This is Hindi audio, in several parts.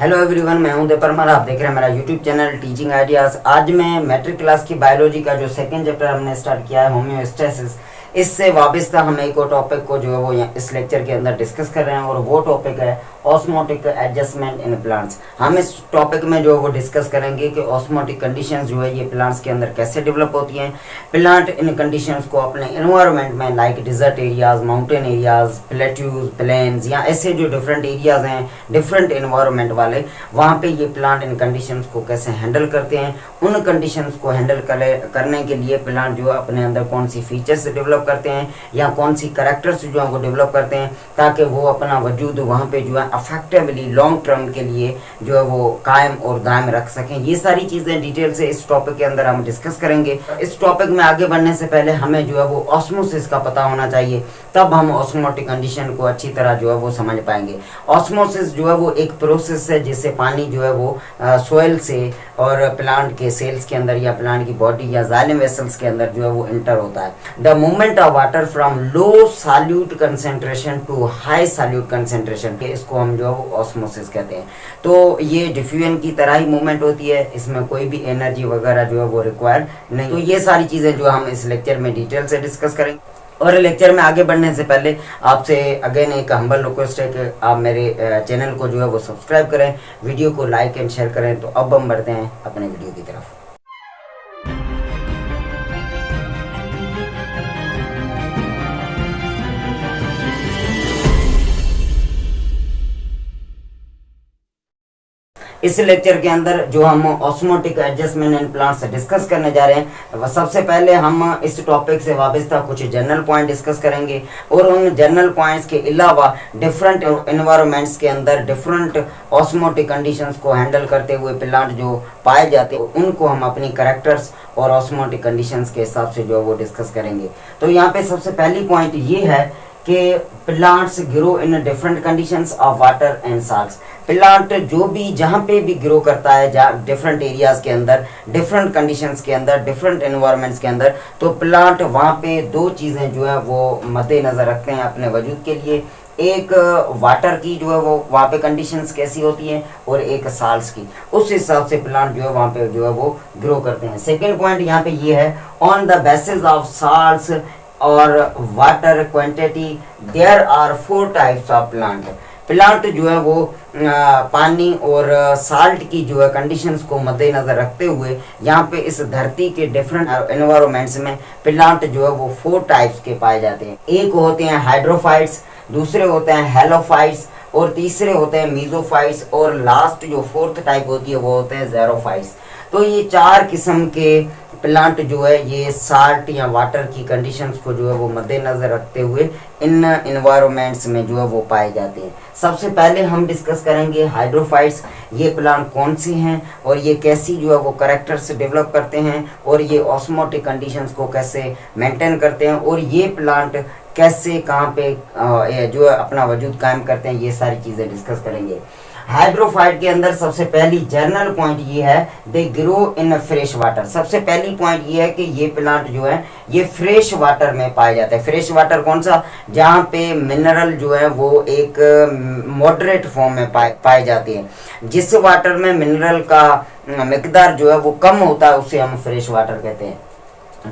हेलो एवरीवन, मैं हूं देव परमार। आप देख रहे हैं मेरा यूट्यूब चैनल टीचिंग आइडियाज़। आज मैं मैट्रिक क्लास की बायोलॉजी का जो सेकंड चैप्टर हमने स्टार्ट किया है होम्योस्टेसिस, इससे वाबस्ता हम एक और टॉपिक को जो है वो इस लेक्चर के अंदर डिस्कस कर रहे हैं और वो टॉपिक है ऑस्मोटिक एडजस्टमेंट इन प्लांट्स। हम इस टॉपिक में जो है वो डिस्कस करेंगे कि ऑस्मोटिक कंडीशंस जो है ये प्लांट्स के अंदर कैसे डेवलप होती हैं। प्लांट इन कंडीशंस को अपने एनवायरनमेंट में like desert areas, mountain areas, plateaus, plains या ऐसे जो डिफरेंट एरियाज हैं डिफरेंट एनवायरनमेंट वाले, वहाँ पे ये प्लांट इन कंडीशंस को कैसे हैंडल करते हैं। उन कंडीशंस को हैंडल करने के लिए प्लांट जो है अपने अंदर कौन सी फीचर्स डेवलप करते हैं या कौन सी कैरेक्टर्स जो है वो डेवलप करते हैं ताकि वो अपना वजूद वहाँ पे जो है अफेक्टिवली लॉन्ग टर्म के लिए जो है वो कायम और दायम रख सकें। ये सारी चीज़ें डिटेल से इस टॉपिक के अंदर हम डिस्कस करेंगे। इस टॉपिक में आगे बढ़ने से पहले हमें जो है वो ऑस्मोसिस का पता होना चाहिए, तब हम ऑस्मोटिक कंडीशन को अच्छी तरह जो है वो समझ पाएंगे। ऑस्मोसिस जो है वो एक प्रोसेस है जिससे पानी जो है वो सोइल से और प्लांट के सेल्स के अंदर या प्लांट की बॉडी या जाइलम वेसल्स के अंदर जो है वो इंटर होता है। The movement of water from low solute concentration to high solute concentration, इसको हम जो है वो ऑस्मोसिस कहते हैं। तो ये डिफ्यूजन की तरह ही मूवमेंट होती है, इसमें कोई भी एनर्जी वगैरह जो है वो रिक्वायर नहीं। तो ये सारी चीज़ें जो हम इस लेक्चर में डिटेल से डिस्कस करेंगे। और लेक्चर में आगे बढ़ने से पहले आपसे अगेन एक हम्बल रिक्वेस्ट है कि आप मेरे चैनल को जो है वो सब्सक्राइब करें, वीडियो को लाइक एंड शेयर करें। तो अब हम बढ़ते हैं अपने वीडियो की तरफ। इस लेक्चर के अंदर जो हम osmotic adjustment in plants discuss करने जा रहे हैं, सबसे पहले हम इस टॉपिक से वाबस्ता कुछ जनरल पॉइंट डिस्कस करेंगे और उन जनरल पॉइंट्स के अलावा डिफरेंट एनवायरनमेंट्स के अंदर डिफरेंट ऑस्मोटिक कंडीशंस को हैंडल करते हुए प्लांट जो पाए जाते हैं उनको हम अपनी कैरेक्टर्स और ऑस्मोटिक कंडीशंस के हिसाब से जो वो डिस्कस करेंगे। तो यहाँ पे सबसे पहली पॉइंट ये है कि plants grow in different conditions of water and salts. Plant जो भी जहाँ पे भी ग्रो करता है जहाँ डिफरेंट एरियाज के अंदर, डिफरेंट कंडीशंस के अंदर, डिफरेंट एनवायरनमेंट्स के अंदर, तो प्लांट वहाँ पे दो चीज़ें जो है वो मद्देनज़र रखते हैं अपने वजूद के लिए। एक वाटर की जो है वो वहाँ पे कंडीशंस कैसी होती हैं और एक साल्ट्स की, उस हिसाब से प्लांट जो है वहाँ पे जो है वो ग्रो करते हैं। सेकेंड पॉइंट यहाँ पे ये है, on the basis of salts और water quantity there are 4 types of plant. Plant जो है वो पानी और साल्ट की जो है कंडीशंस को मद्देनज़र रखते हुए यहाँ पे इस धरती के डिफरेंट एनवायरनमेंट्स में प्लांट जो है वो 4 टाइप्स के पाए जाते हैं। एक होते हैं हाइड्रोफाइट्स, दूसरे होते हैं हेलोफाइट्स और तीसरे होते हैं मीजोफाइट्स और लास्ट जो 4th टाइप होती है वो होते हैं ज़ेरोफाइट्स। तो ये 4 किस्म के प्लांट जो है ये साल्ट या वाटर की कंडीशंस को जो है वो मद्देनज़र रखते हुए इन एनवायरनमेंट्स में जो है वो पाए जाते हैं। सबसे पहले हम डिस्कस करेंगे हाइड्रोफाइट्स। ये प्लांट कौन से हैं और ये कैसी जो है वो कैरेक्टर्स डेवलप करते हैं और ये ऑस्मोटिक कंडीशंस को कैसे मेंटेन करते हैं और ये प्लांट कैसे कहाँ पे जो है अपना वजूद कायम करते हैं, ये सारी चीज़ें डिस्कस करेंगे। हाइड्रोफाइट के अंदर सबसे पहली जनरल पॉइंट ये है, they grow in fresh water. सबसे पहली पॉइंट ये है कि ये प्लांट जो है ये फ्रेश वाटर में पाए जाते हैं। फ्रेश वाटर कौन सा? जहाँ पे मिनरल जो है वो एक मॉडरेट फॉर्म में पाए जाते हैं। जिस वाटर में मिनरल का मिकदार जो है वो कम होता है उसे हम फ्रेश वाटर कहते हैं।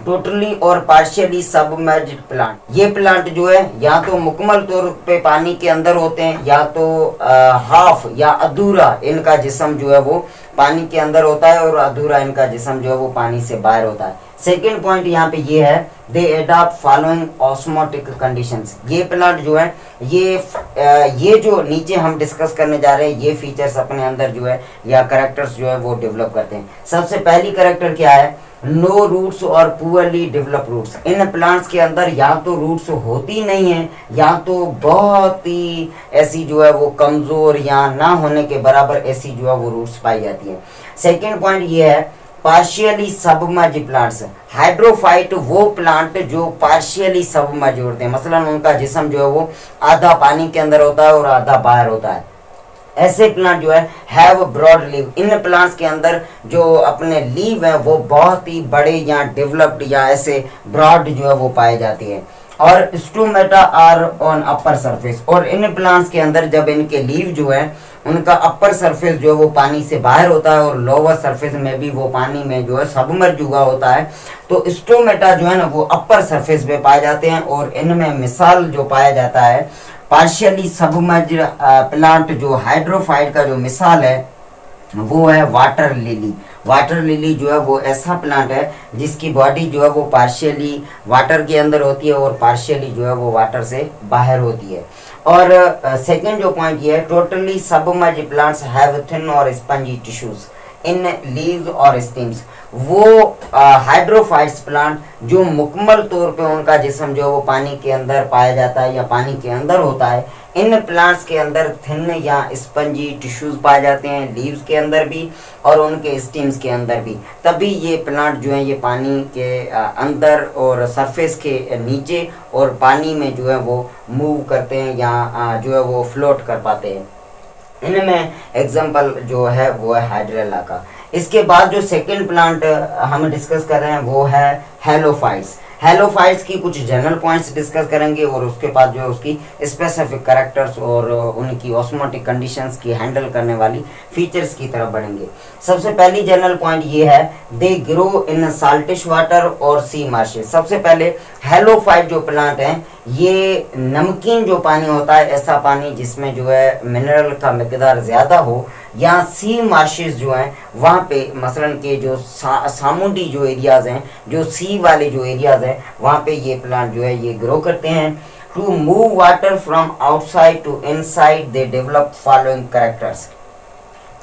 टोटली और पार्शियली सबमर्ज्ड प्लांट, ये प्लांट जो है या तो मुकम्मल तौर पे पानी के अंदर होते हैं या तो हाफ या अधूरा इनका जिस्म जो है वो पानी के अंदर होता है और अधूरा इनका जिस्म जो है वो पानी से बाहर होता है। सेकेंड पॉइंट यहाँ पे ये है, दे एडॉप्ट फॉलोइंग ऑस्मोटिक कंडीशंस। ये प्लांट जो है ये जो नीचे हम डिस्कस करने जा रहे हैं ये फीचर्स अपने अंदर जो है या कैरेक्टर्स जो है वो डेवलप करते हैं। सबसे पहली कैरेक्टर क्या है? नो रूट्स और पुअरली डेवलप रूट्स। इन प्लांट्स के अंदर या तो रूट्स होती नहीं है या तो बहुत ही ऐसी जो है वो कमज़ोर या ना होने के बराबर ऐसी जो है वो रूट्स पाई जाती है। सेकेंड पॉइंट ये है, पार्शियली सबमर्ज प्लांट्स। हाइड्रोफाइट वो प्लांट जो पार्शियली सबमर्ज होते हैं, मसलन उनका जिस्म जो है वो आधा पानी के अंदर होता है और आधा बाहर होता है। ऐसे प्लांट जो है हैव ब्रॉड लीव। इन प्लांट्स के अंदर जो अपने लीव हैं वो बहुत ही बड़े या डेवलप्ड या ऐसे ब्रॉड जो है वो पाए जाते हैं। और stomata are on upper surface. और इन प्लांट्स के अंदर जब इनके लीव जो है उनका अपर सरफेस जो है वो पानी से बाहर होता है और लोअर सरफेस में भी वो पानी में जो है सबमर्ज हुआ होता है, तो स्टोमेटा जो है ना वो अपर सरफेस पे पाए जाते हैं। और इनमें मिसाल जो पाया जाता है पार्शियली सबमर्ज प्लांट जो हाइड्रोफाइट का जो मिसाल है वो है वाटर लिली। वाटर लिली जो है वो ऐसा प्लांट है जिसकी बॉडी जो है वो पार्शियली वाटर के अंदर होती है और पार्शियली जो है वो वाटर से बाहर होती है। और सेकंड जो पॉइंट ये है, totally submerge plants have thin और स्पंजी टिश्यूज इन लीव्स और स्टेम्स। वो हाइड्रोफाइट्स प्लांट जो मुकम्मल तौर पे उनका जिस्म जो वो पानी के अंदर पाया जाता है या पानी के अंदर होता है, इन प्लांट्स के अंदर थिन या स्पंजी टिश्यूज पाए जाते हैं, लीव्स के अंदर भी और उनके स्टेम्स के अंदर भी। तभी ये प्लांट जो है ये पानी के अंदर और सरफेस के नीचे और पानी में जो है वो मूव करते हैं या जो है वो फ्लोट कर पाते हैं। इनमें एग्जाम्पल जो है वो है हाइड्रेला का। इसके बाद जो सेकंड प्लांट हम डिस्कस कर रहे हैं वो है हेलोफाइट्स। हेलोफाइट्स की कुछ जनरल पॉइंट्स डिस्कस करेंगे और उसके बाद जो है उसकी स्पेसिफिक कैरेक्टर्स और उनकी ऑस्मोटिक कंडीशंस की हैंडल करने वाली फीचर्स की तरफ बढ़ेंगे। सबसे पहली जनरल पॉइंट ये है, दे ग्रो इन साल्टिश वाटर और सी मार्शेस। सबसे पहले हेलोफाइट जो प्लांट है ये नमकीन जो पानी होता है, ऐसा पानी जिसमें जो है मिनरल का मिकदार ज़्यादा हो, या सी मार्शेस जो हैं वहाँ पे मसलन के जो सामुंडी जो एरियाज़ हैं, जो सी वाले जो एरियाज़ हैं वहाँ पे ये प्लांट जो है ये ग्रो करते हैं। To move water from outside to inside they develop following characters.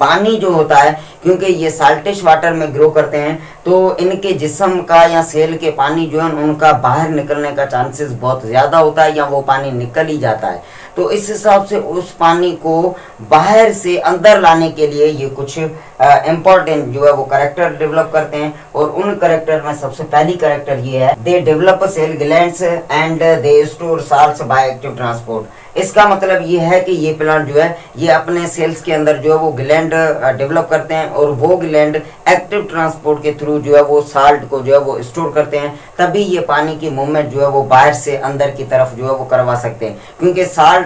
पानी जो होता है क्योंकि ये साल्टिश वाटर में ग्रो करते हैं तो इनके जिस्म का या सेल के पानी जो है उनका बाहर निकलने का चांसेस बहुत ज़्यादा होता है या वो पानी निकल ही जाता है। तो इस हिसाब से उस पानी को बाहर से अंदर लाने के लिए ये कुछ इम्पोर्टेंट जो है वो कैरेक्टर डेवलप करते हैं। और उन कैरेक्टर में सबसे पहली कैरेक्टर ये है, they develop cell glands and they store salts by active transport. इसका मतलब ये है कि ये प्लांट जो है ये अपने सेल्स के अंदर जो है वो ग्लैंड डेवलप करते हैं और वो ग्लैंड एक्टिव ट्रांसपोर्ट के थ्रू जो है वो साल्ट को जो है वो स्टोर करते हैं। तभी ये पानी की मूवमेंट जो है वो बाहर से अंदर की तरफ जो है वो करवा सकते हैं, क्योंकि साल्ट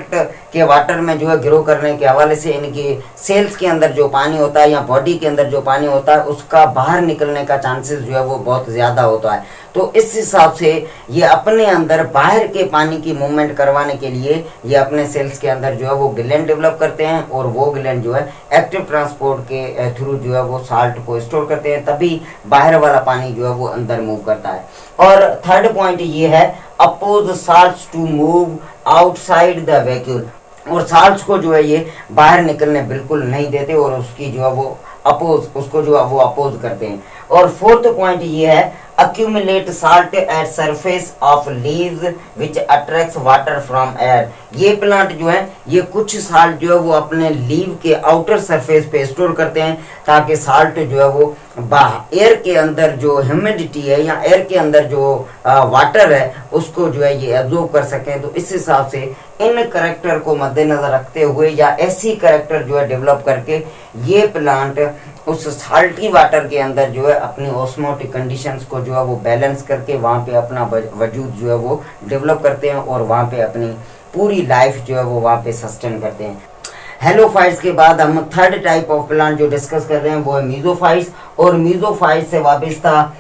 के वाटर में जो है ग्रो करने के हवाले से इनकी सेल्स के अंदर जो पानी होता है या बॉडी के अंदर जो पानी होता है उसका बाहर निकलने का चांसेस जो है वो बहुत ज़्यादा होता है। तो इस हिसाब से ये अपने अंदर बाहर के पानी की मूवमेंट करवाने के लिए ये अपने सेल्स के अंदर जो है वो ग्लैंड डेवलप करते हैं और वो ग्लैंड जो है एक्टिव ट्रांसपोर्ट के थ्रू जो है वो साल्ट को स्टोर करते हैं, तभी बाहर वाला पानी जो है वो अंदर मूव करता है। और थर्ड पॉइंट ये है, oppose salts to move outside the vacuole. और साल्ट्स को जो है ये बाहर निकलने बिल्कुल नहीं देते और उसकी जो है वो उसको जो है वो अपोज करते हैं। और फोर्थ पॉइंट ये है, accumulate salt at surface of leaves which attracts water from air। ये प्लांट जो है ये कुछ साल्ट जो है वो अपने लीव के आउटर सरफेस पे स्टोर करते हैं ताकि साल्ट जो है वो एयर के अंदर जो ह्यूमिडिटी है या एयर के अंदर जो वाटर है उसको जो है ये एब्जॉर्ब कर सकें। तो इस हिसाब से इन करेक्टर को मद्देनजर रखते हुए या ऐसी करेक्टर जो है डेवलप करके ये प्लांट उस साल्टी वाटर के अंदर जो है अपनी ऑस्मोटिक कंडीशंस को जो है वो बैलेंस करके वहाँ पे अपना वजूद जो है वो डेवलप करते हैं और वहाँ पे अपनी पूरी लाइफ जो है वो वहाँ पे सस्टेन करते हैं। हेलोफाइट्स के बाद हम थर्ड टाइप ऑफ प्लांट जो डिस्कस कर रहे हैं वो है मीजोफाइट्स। और मीजोफाइट्स से वाबस्ता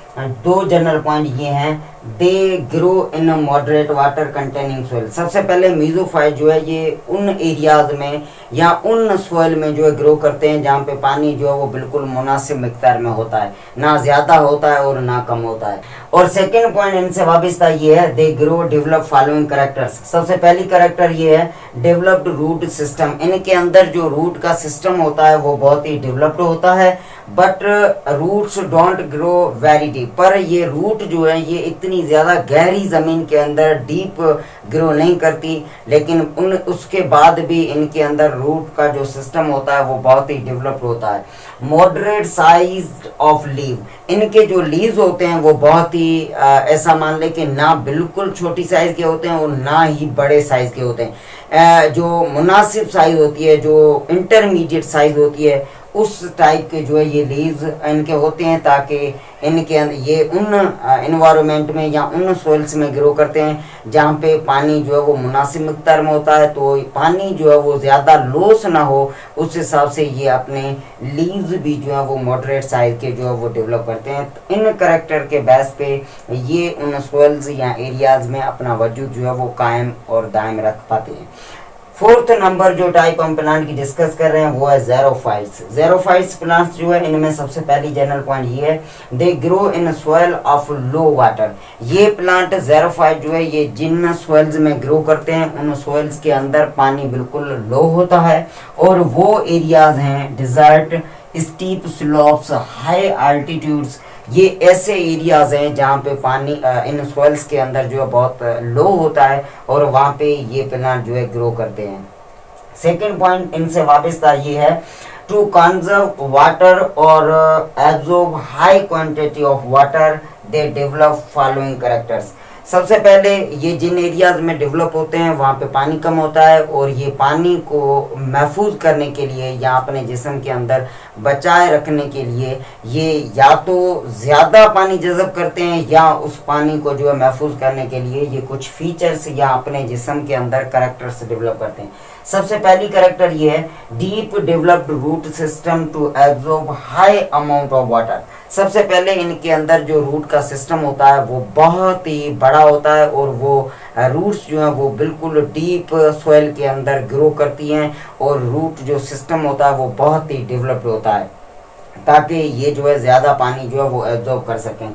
दो जनरल पॉइंट ये हैं, they grow in moderate water containing soil. सबसे पहले मीजोफाइट जो है ये उन एरियाज में या उन सोइल में जो है ग्रो करते हैं जहाँ पे पानी जो है वो बिल्कुल मुनासिब मिकदार में होता है, ना ज़्यादा होता है और ना कम होता है। और सेकेंड पॉइंट इनसे वाबस्ता ये है, they grow develop following characters. सबसे पहली कैरेक्टर ये है, डेवलप्ड रूट सिस्टम। इनके अंदर जो रूट का सिस्टम होता है वो बहुत ही डेवलप्ड होता है, but roots don't grow very deep. पर ये रूट जो है ये इतनी ज़्यादा गहरी ज़मीन के अंदर डीप ग्रो नहीं करती, लेकिन उसके बाद भी इनके अंदर रूट का जो सिस्टम होता है वो बहुत ही डेवलप्ड होता है। मॉडरेट साइज ऑफ लीव, इनके जो लीव्स होते हैं वो बहुत ही ऐसा मान ले कि ना बिल्कुल छोटी साइज़ के होते हैं और ना ही बड़े साइज़ के होते हैं। जो मुनासिब साइज़ होती है, जो इंटरमीडिएट साइज़ होती है उस टाइप के जो है ये लीव्स इनके होते हैं, ताकि इनके ये उन इन्वायरमेंट में या उन सोइल्स में ग्रो करते हैं जहाँ पे पानी जो है वो मुनासिब मिक़दार में होता है, तो पानी जो है वो ज़्यादा लॉस ना हो उस हिसाब से ये अपने लीव्स भी जो है वो मॉडरेट साइज के जो है वो डेवलप करते हैं। तो इन करेक्टर के बेस पे ये उन सोइल्स या एरियाज में अपना वजूद जो है वो कायम और दायम रख पाते हैं। फोर्थ नंबर जो टाइप हम प्लांट की डिस्कस कर रहे हैं वो है ज़ेरोफाइट्स। ज़ेरोफाइट्स प्लांट्स जो है इनमें सबसे पहली जनरल पॉइंट ये है, they grow in soil of low water. ये प्लांट ज़ेरोफाइट जो है ये जिन सॉइल्स में ग्रो करते हैं उन सॉइल्स के अंदर पानी बिल्कुल लो होता है, और वो एरियाज हैं desert, steep slopes, high altitudes, ये ऐसे एरियाज हैं जहाँ पे पानी इन सॉइल्स के अंदर जो है बहुत लो होता है और वहाँ पे ये प्लांट जो है ग्रो करते हैं। सेकंड पॉइंट इनसे वाबस्ता ये है, टू कंजर्व वाटर और absorb high quantity of water they develop following characters. सबसे पहले ये जिन एरियाज में डेवलप होते हैं वहाँ पे पानी कम होता है, और ये पानी को महफूज करने के लिए या अपने जिस्म के अंदर बचाए रखने के लिए ये या तो ज़्यादा पानी जज़ब करते हैं या उस पानी को जो है महफूज करने के लिए ये कुछ फीचर्स या अपने जिस्म के अंदर कैरेक्टर्स डेवलप करते हैं। सबसे पहली कैरेक्टर ये है, deep developed root system to absorb high amount of water. सबसे पहले इनके अंदर जो रूट का सिस्टम होता है वो बहुत ही बड़ा होता है, और वो रूट्स जो हैं वो बिल्कुल डीप सॉइल के अंदर ग्रो करती हैं, और रूट जो सिस्टम होता है वो बहुत ही डेवलप्ड होता है ताकि ये जो है ज़्यादा पानी जो है वो एब्जॉर्ब कर सकें।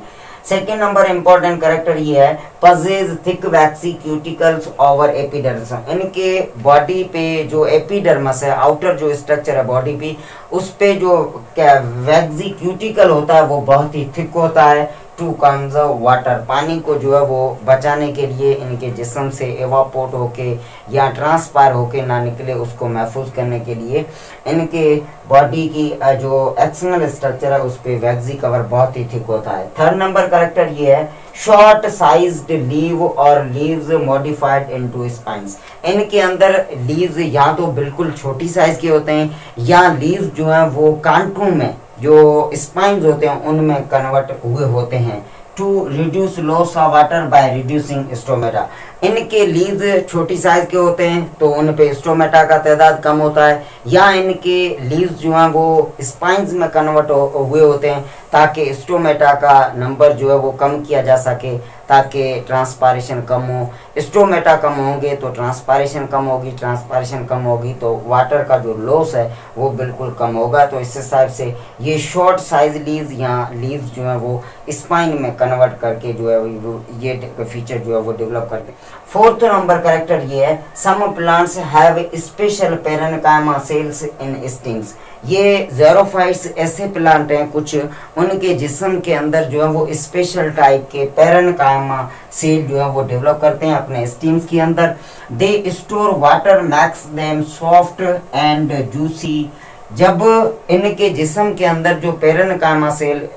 सेकेंड नंबर इंपॉर्टेंट कैरेक्टर ये है, पजेज थिक वैक्सी क्यूटिकल्स ओवर एपिडर्मस। इनके बॉडी पे जो एपिडर्मस है, आउटर जो स्ट्रक्चर है बॉडी पे, उस पे जो वैक्सी क्यूटिकल होता है वो बहुत ही थिक होता है। टू कंजर्व वाटर, पानी को जो है वो बचाने के लिए इनके जिस्म से एवापोर्ट होके या ट्रांसपायर होके ना निकले, उसको महफूज करने के लिए इनके बॉडी की जो एक्सटर्नल स्ट्रक्चर है उस पे वैक्सी कवर बहुत ही थिक होता है। थर्ड नंबर कैरेक्टर ये है, शॉर्ट साइज्ड लीव और लीव्स मॉडिफाइड इनटू स्पाइंस। इनके अंदर लीव्स या तो बिल्कुल छोटी साइज के होते हैं या लीव्स जो हैं वो कांटों में जो स्पाइंस होते हैं उनमें कन्वर्ट हुए होते हैं। To reduce loss of water by reducing stomata. इनके लीव्स छोटी साइज के होते हैं तो उन पे स्टोमेटा का तादाद कम होता है, या इनके लीव्स जो हैं वो स्पाइंस में कन्वर्ट हुए होते हैं ताकि स्टोमेटा का नंबर जो है वो कम किया जा सके, ताकि ट्रांसपायरेशन कम हो। स्टोमेटा कम होंगे तो ट्रांसपायरेशन कम होगी, ट्रांसपायरेशन कम होगी तो वाटर का जो लॉस है वो बिल्कुल कम होगा। तो इस हिसाब से ये शॉर्ट साइज लीव्स या लीव्स जो है वो स्पाइन में कन्वर्ट करके जो है वो ये फीचर जो है वो डेवलप करते हैं। फोर्थ नंबर कैरेक्टर ये है, some plants have special parenchyma cells in stings. ये ज़ेरोफाइट्स ऐसे प्लांट हैं कुछ, उनके जिस्म के अंदर जो है वो स्पेशल टाइप के पेरेन्काइमा सेल जो है वो डेवलप करते हैं अपने स्टिंग्स के अंदर। They store water max them soft and juicy. जब इनके जिस्म के अंदर जो पेरेन्काइमा सेल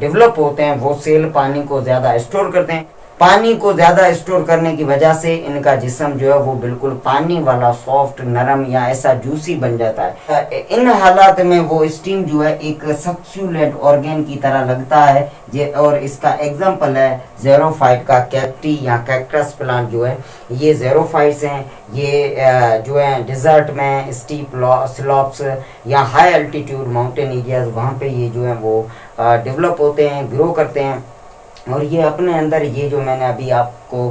डेवलप होते हैं वो सेल पानी को ज़्यादा स्टोर करते हैं। पानी को ज़्यादा स्टोर करने की वजह से इनका जिस्म जो है वो बिल्कुल पानी वाला सॉफ्ट, नरम या ऐसा जूसी बन जाता है। इन हालात में वो स्टीम जो है एक सक्यूलेंट ऑर्गेन की तरह लगता है। और इसका एग्जांपल है ज़ेरोफाइट का कैक्टी या कैक्टस प्लांट जो है, ये ज़ेरोफाइट्स हैं। ये जो है डिज़र्ट में स्टीप स्लॉप्स या हाई अल्टीट्यूड माउंटेन एरियाज वहाँ पे ये जो है वो डेवलप होते हैं, ग्रो करते हैं। और ये अपने अंदर ये जो मैंने अभी आपको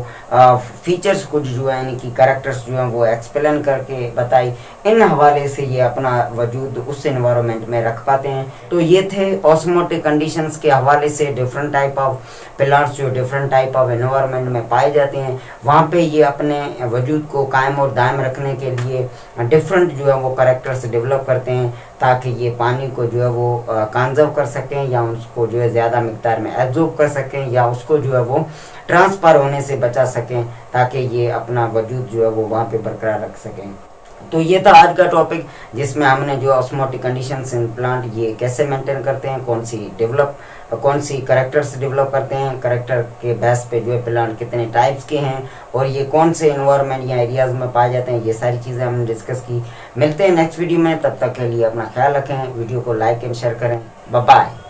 फीचर्स कुछ जो है इनकी कैरेक्टर्स जो हैं वो एक्सप्लेन करके बताई, इन हवाले से ये अपना वजूद उस एनवायरनमेंट में रख पाते हैं। तो ये थे ऑस्मोटिक कंडीशंस के हवाले से डिफरेंट टाइप ऑफ प्लांट्स जो डिफरेंट टाइप ऑफ एनवायरनमेंट में पाए जाते हैं, वहाँ पे ये अपने वजूद को कायम और दायम रखने के लिए डिफरेंट जो है वो कैरेक्टर्स डेवलप करते हैं ताकि ये पानी को जो है वो कंजर्व कर सकें या उसको जो है ज़्यादा मिक़दार में एब्जॉर्ब कर सकें या उसको जो है वो ट्रांसफर होने से बचा सकें ताकि ये अपना वजूद जो है वो वहाँ पे बरकरार रख सकें। तो ये था आज का टॉपिक, जिसमें हमने जो ऑस्मोटिक कंडीशंस इन प्लांट ये कैसे मेंटेन करते हैं, कौन सी करेक्टर्स डेवलप करते हैं, करेक्टर के बेस पे जो है प्लांट कितने टाइप्स के हैं और ये कौन से एनवायरनमेंट या एरियाज में पाए जाते हैं, ये सारी चीज़ें हमने डिस्कस की। मिलते हैं नेक्स्ट वीडियो में, तब तक के लिए अपना ख्याल रखें, वीडियो को लाइक एंड शेयर करें। Bye bye.